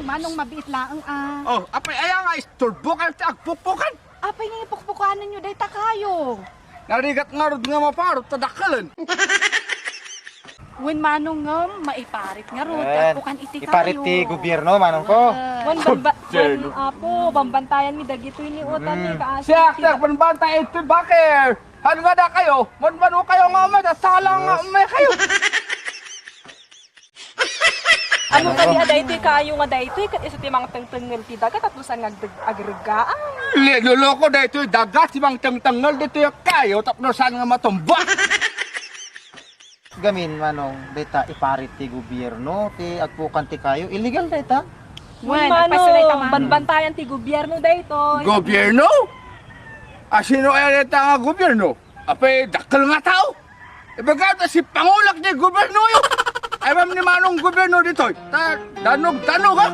Manong mabiit lang Oh, apay aya nga isturbo ka ti agpukpukan. Apay nga ipukpukanan nyo day kayo. Narigat nga rod nga maparot tadakalan. Wen manong ngam, maiparit nga ro, Ayan. pukan iti kayo. Iparit ti gobyerno, manong ko. Bambantayan mi dagito ni utan ni kaasa. Siya, panbanta ito bakir. Ano nga da kayo? Manbano kayo nga may salang nga may kayo. Ano kani aday kayo nga daytoy kat isa ti mga tengtengel ti dagat at lusan nga agregaan. Luloko da ito dagat si bang tangtangal dito yung kayo tapos saan nga matumba. Gamin, manong, data iparit ti gobyerno, ti agpukan ti kayo. Illegal data. Wen, Banbantayan ti gobyerno daytoy. Gobyerno? Sino kaya nita nga gobyerno? Apay, dakal nga tao. Ibagata si Pangulak ni gobyerno yun. Ay, ma'am ni manong gobyerno dito. Danog-danog ha?